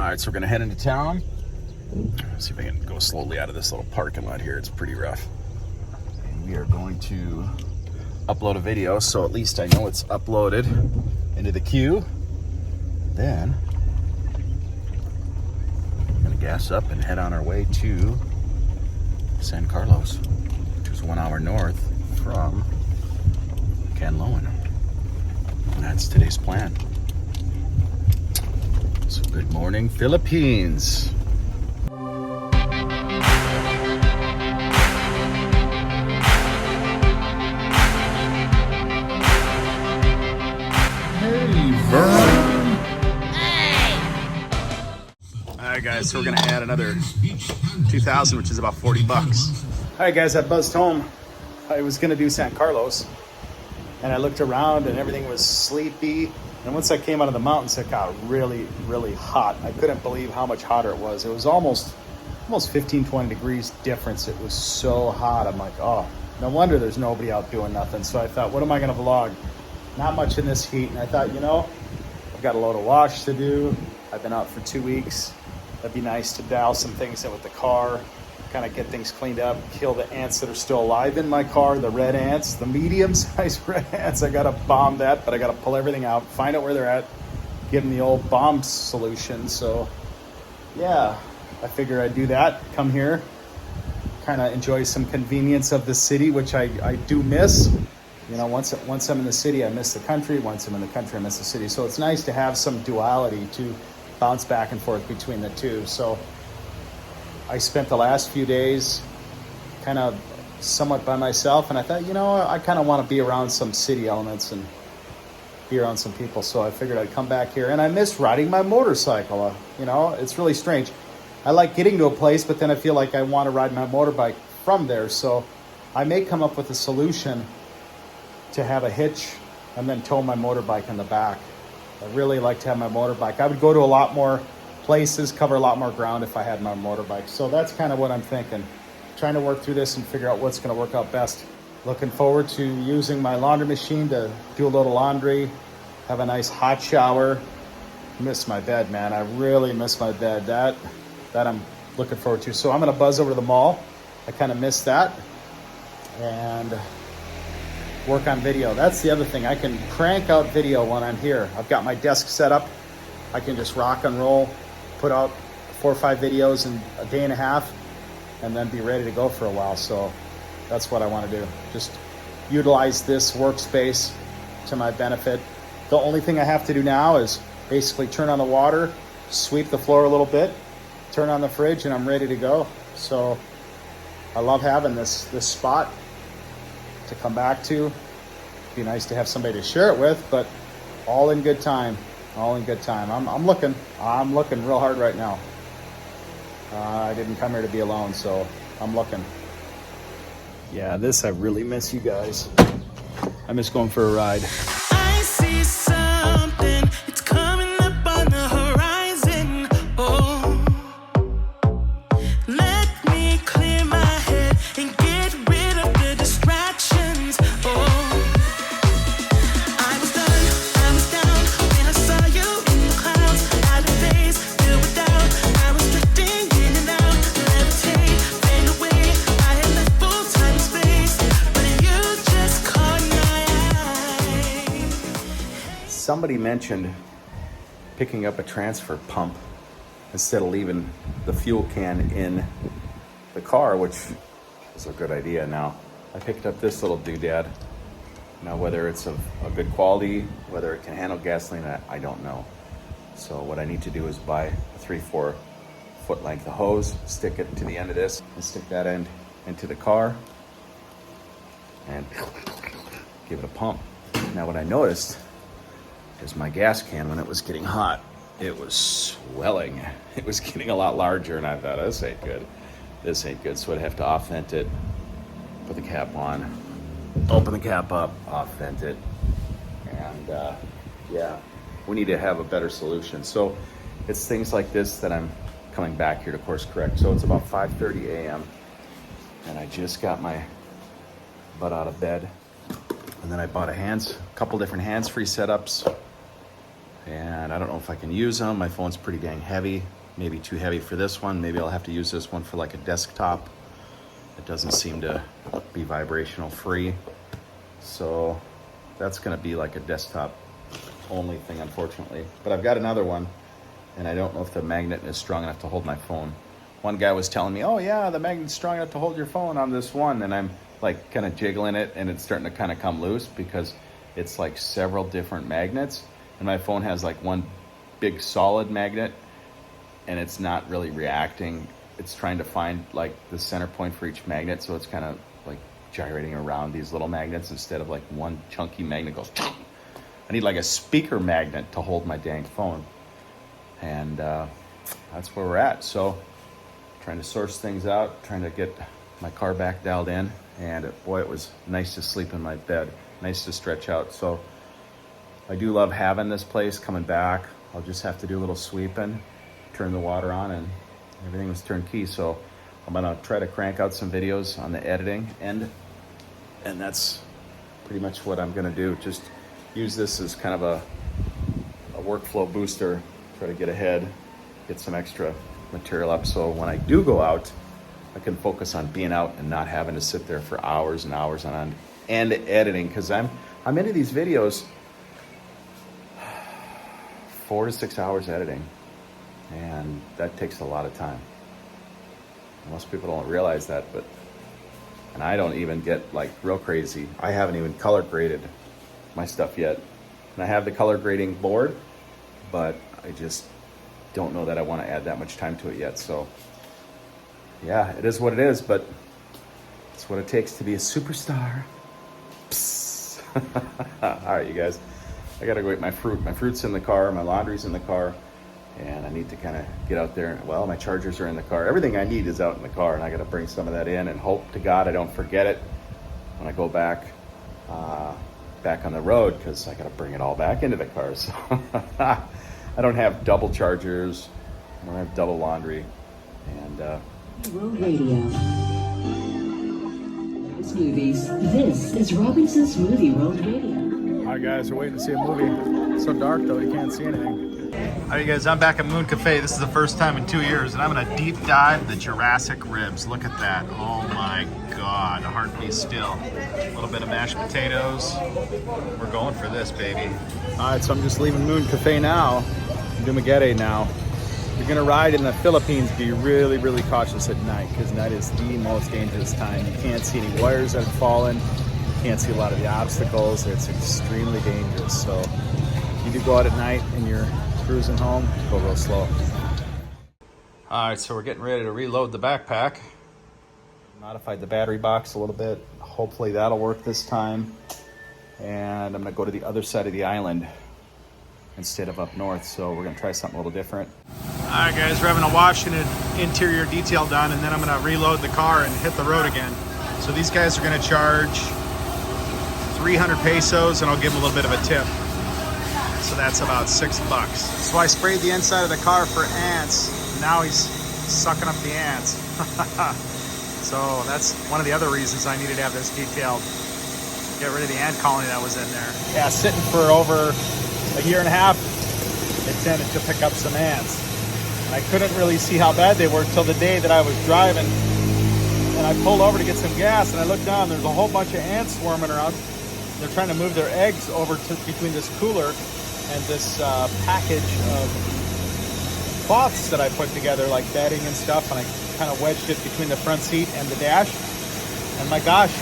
right, so we're gonna head into town. Let's see if I can go slowly out of this little parking lot here. It's pretty rough. And we are going to upload a video, so at least I know it's uploaded into the queue. Then I'm gonna gas up and head on our way to San Carlos, which is 1 hour north from Canlaon. And that's today's plan. So good morning, Philippines. Vern. Hey! Alright guys, so we're gonna add another 2,000, which is about 40 bucks. Alright guys, I buzzed home. I was gonna do San Carlos, and I looked around and everything was sleepy. And once I came out of the mountains, it got really, really hot. I couldn't believe how much hotter it was. It was almost 15, 20 degrees difference. It was so hot. I'm like, oh, no wonder there's nobody out doing nothing. So I thought, what am I gonna vlog? Not much in this heat. And I thought, you know, I've got a load of wash to do. I've been out for 2 weeks. That'd be nice to dial some things in with the car, kind of get things cleaned up, kill the ants that are still alive in my car, the red ants, the medium-sized red ants. I gotta bomb that, but I gotta pull everything out, find out where they're at, give them the old bomb solution. So yeah, I figure I'd do that, come here, kind of enjoy some convenience of the city, which I do miss. You know, once I'm in the city, I miss the country. Once I'm in the country, I miss the city. So it's nice to have some duality to bounce back and forth between the two. So I spent the last few days kind of somewhat by myself, and I thought, you know, I kind of want to be around some city elements and be around some people. So I figured I'd come back here, and I miss riding my motorcycle. You know, it's really strange. I like getting to a place, but then I feel like I want to ride my motorbike from there. So I may come up with a solution to have a hitch and then tow my motorbike in the back. I really like to have my motorbike. I would go to a lot more places, cover a lot more ground if I had my motorbike. So that's kind of what I'm thinking. Trying to work through this and figure out what's going to work out best. Looking forward to using my laundry machine to do a little laundry, have a nice hot shower. Miss my bed, man. I really miss my bed. That I'm looking forward to. So I'm going to buzz over to the mall. I kind of missed that. And work on video. That's the other thing. I can crank out video when I'm here. I've got my desk set up. I can just rock and roll, put out 4 or 5 videos in a day and a half, and then be ready to go for a while. So that's what I want to do. Just utilize this workspace to my benefit. The only thing I have to do now is basically turn on the water, sweep the floor a little bit, turn on the fridge, and I'm ready to go. So I love having this spot to come back to. It'd be nice to have somebody to share it with, but all in good time. All in good time. I'm looking real hard right now. I didn't come here to be alone, so I'm looking. Yeah, I really miss you guys. I miss going for a ride. I see something, it's coming up on the horizon. Oh, let me clear my head and get rid of the distractions. Oh, I was down when I saw you in the clouds. Out of days, filled with doubt. I was drifting in and out, levitate, fade away. I had left both time and space, but you just caught my eye. Somebody mentioned picking up a transfer pump instead of leaving the fuel can in the car, which is a good idea. Now, I picked up this little doodad. Now, whether it's of a good quality, whether it can handle gasoline, I don't know. So what I need to do is buy a 3-4 foot length of hose, stick it to the end of this, and stick that end into the car, and give it a pump. Now, what I noticed is my gas can, when it was getting hot, it was swelling. It was getting a lot larger, and I thought, this ain't good. This ain't good. So I'd have to off vent it, put the cap on, open the cap up, off vent it, and yeah, we need to have a better solution. So it's things like this that I'm coming back here to course correct. So it's about 5:30 a.m. and I just got my butt out of bed, and then I bought a couple different hands-free setups, and I don't know if I can use them. My phone's pretty dang heavy, maybe too heavy for this one. Maybe I'll have to use this one for like a desktop. It doesn't seem to be vibrational free. So that's gonna be like a desktop only thing, unfortunately. But I've got another one, and I don't know if the magnet is strong enough to hold my phone. One guy was telling me, oh yeah, the magnet's strong enough to hold your phone on this one. And I'm like kind of jiggling it, and it's starting to kind of come loose because it's like several different magnets. And my phone has like one big solid magnet, and it's not really reacting. It's trying to find like the center point for each magnet. So it's kind of like gyrating around these little magnets instead of like one chunky magnet goes. I need like a speaker magnet to hold my dang phone. And that's where we're at. So trying to source things out, trying to get my car back dialed in. And boy, it was nice to sleep in my bed, nice to stretch out. So I do love having this place coming back. I'll just have to do a little sweeping, turn the water on, and everything was turnkey. So I'm gonna try to crank out some videos on the editing end. And that's pretty much what I'm gonna do. Just use this as kind of a workflow booster, try to get ahead, get some extra material up. So when I do go out, I can focus on being out and not having to sit there for hours and hours on end and editing, because I'm into these videos 4 to 6 hours editing, and that takes a lot of time. Most people don't realize that, but and I don't even get like real crazy. I haven't even color graded my stuff yet, and I have the color grading board, but I just don't know that I want to add that much time to it yet. So yeah, it is what it is, but it's what it takes to be a superstar. All right, you guys, I gotta go eat my fruit. My fruit's in the car, my laundry's in the car, and I need to kind of get out there. Well, my chargers are in the car. Everything I need is out in the car, and I gotta bring some of that in and hope to God I don't forget it when I go back on the road, because I gotta bring it all back into the car. So I don't have double chargers, I don't have double laundry, and Road Radio. Smoothies. This is Robinson Smoothie Road Radio. All right, guys, we're waiting to see a movie. It's so dark, though, you can't see anything. All right, you guys, I'm back at Moon Cafe. This is the first time in 2 years, and I'm gonna deep dive the Jurassic ribs. Look at that. Oh my God, a heartbeat still. A little bit of mashed potatoes. We're going for this, baby. All right, so I'm just leaving Moon Cafe now. Dumaguete now. If you're gonna ride in the Philippines, be really, really cautious at night, because night is the most dangerous time. You can't see any wires that have fallen. You can't see a lot of the obstacles. It's extremely dangerous. So if you do go out at night and you're cruising home, go real slow. All right, so we're getting ready to reload the backpack. Modified the battery box a little bit. Hopefully that'll work this time. And I'm gonna go to the other side of the island instead of up north, so we're gonna try something a little different. All right, guys, we're having a wash and an interior detail done, and then I'm gonna reload the car and hit the road again. So these guys are gonna charge 300 pesos, and I'll give them a little bit of a tip. So that's about $6. So I sprayed the inside of the car for ants. Now he's sucking up the ants. So that's one of the other reasons I needed to have this detailed. Get rid of the ant colony that was in there. Yeah, sitting for over a year and a half, it tended to pick up some ants. And I couldn't really see how bad they were till the day that I was driving. And I pulled over to get some gas, and I looked down, there's a whole bunch of ants swarming around. They're trying to move their eggs over to between this cooler and this package of cloths that I put together, like bedding and stuff, and I kind of wedged it between the front seat and the dash. And my gosh,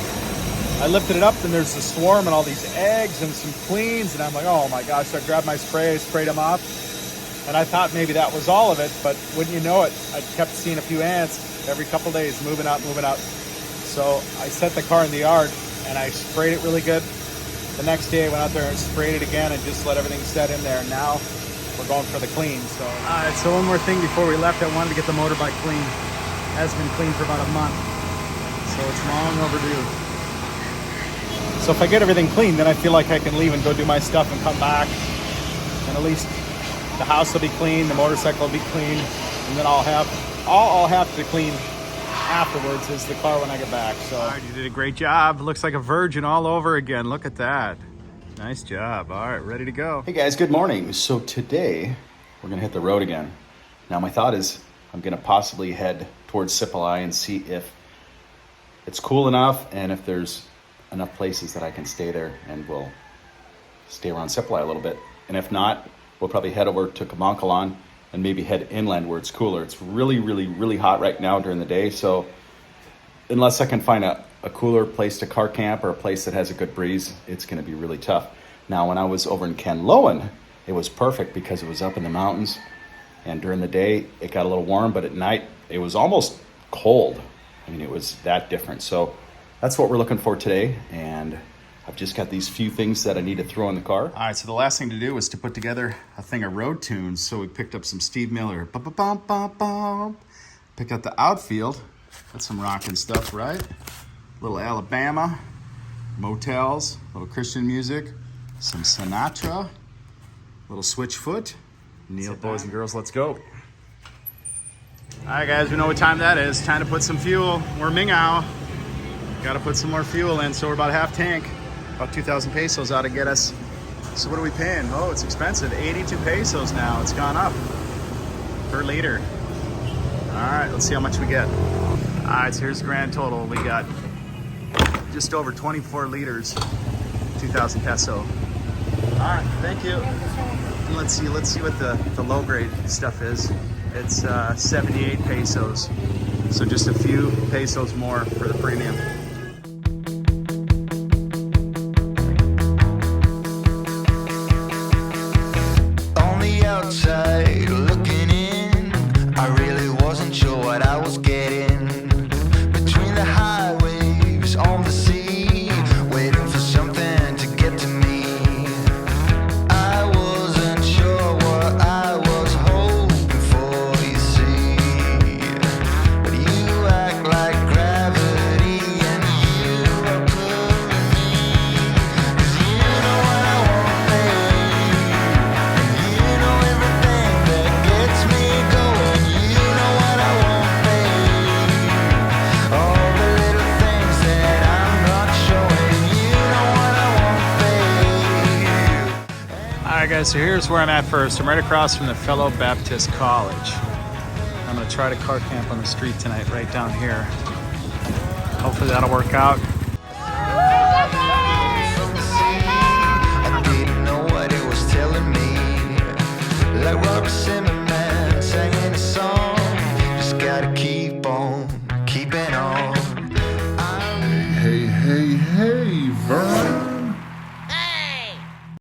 I lifted it up, and there's a swarm and all these eggs and some queens, and I'm like, oh my gosh. So I grabbed my spray, sprayed them off, and I thought maybe that was all of it, but wouldn't you know it, I kept seeing a few ants every couple days moving out. So I set the car in the yard, and I sprayed it really good. The next day I went out there and sprayed it again and just let everything set in there. Now we're going for the clean. So all right, so one more thing before we left, I wanted to get the motorbike clean. It hasn't been clean for about a month, so it's long overdue. So if I get everything clean, then I feel like I can leave and go do my stuff and come back, and at least the house will be clean, the motorcycle will be clean, and then all I'll have to clean afterwards is the car when I get back. So all right, you did a great job. Looks like a virgin all over again. Look at that. Nice job. All right, ready to go. Hey guys, good morning. So today we're gonna hit the road again. Now my thought is I'm gonna possibly head towards Sipalai and see if it's cool enough and if there's enough places that I can stay there, and we'll stay around Sipalai a little bit. And if not, we'll probably head over to Canlaon and maybe head inland where it's cooler. It's really, really, really hot right now during the day. So unless I can find a cooler place to car camp or a place that has a good breeze, it's going to be really tough. Now, when I was over in Canlaon, it was perfect because it was up in the mountains, and during the day it got a little warm, but at night it was almost cold. I mean, it was that different. So that's what we're looking for today, and I've just got these few things that I need to throw in the car. All right, so the last thing to do was to put together a thing of road tunes. So we picked up some Steve Miller, bum-bum-bum-bum-bum. Picked up the Outfield. That's some rockin' stuff, right? Little Alabama, Motels, little Christian music, some Sinatra, little Switchfoot. Neil, boys and girls, let's go. All right, guys, we know what time that is. Time to put some fuel. We're Mingao. Got to put some more fuel in, so we're about half tank. About 2,000 pesos ought to get us. So what are we paying? Oh, it's expensive. 82 pesos now. It's gone up per liter. All right, let's see how much we get. All right, so here's the grand total. We got just over 24 liters, 2,000 peso. All right, thank you. And let's see what the low grade stuff is. It's 78 pesos. So just a few pesos more for the premium. On the outside, looking in, I really wasn't sure what I was getting. Between the high waves on the sea, waiting for something to get to me. I wasn't sure what I was hoping for, you see. But you act like gravity and you are pulling me. 'Cause you know what I want, babe. You know everything that gets me going. You know what I want, babe. All the little things that I'm not showing. You know what I want, babe. All right, guys, so here's where I'm at first. I'm right across from the Fellow Baptist College. I'm gonna try to car camp on the street tonight, right down here. Hopefully that'll work out.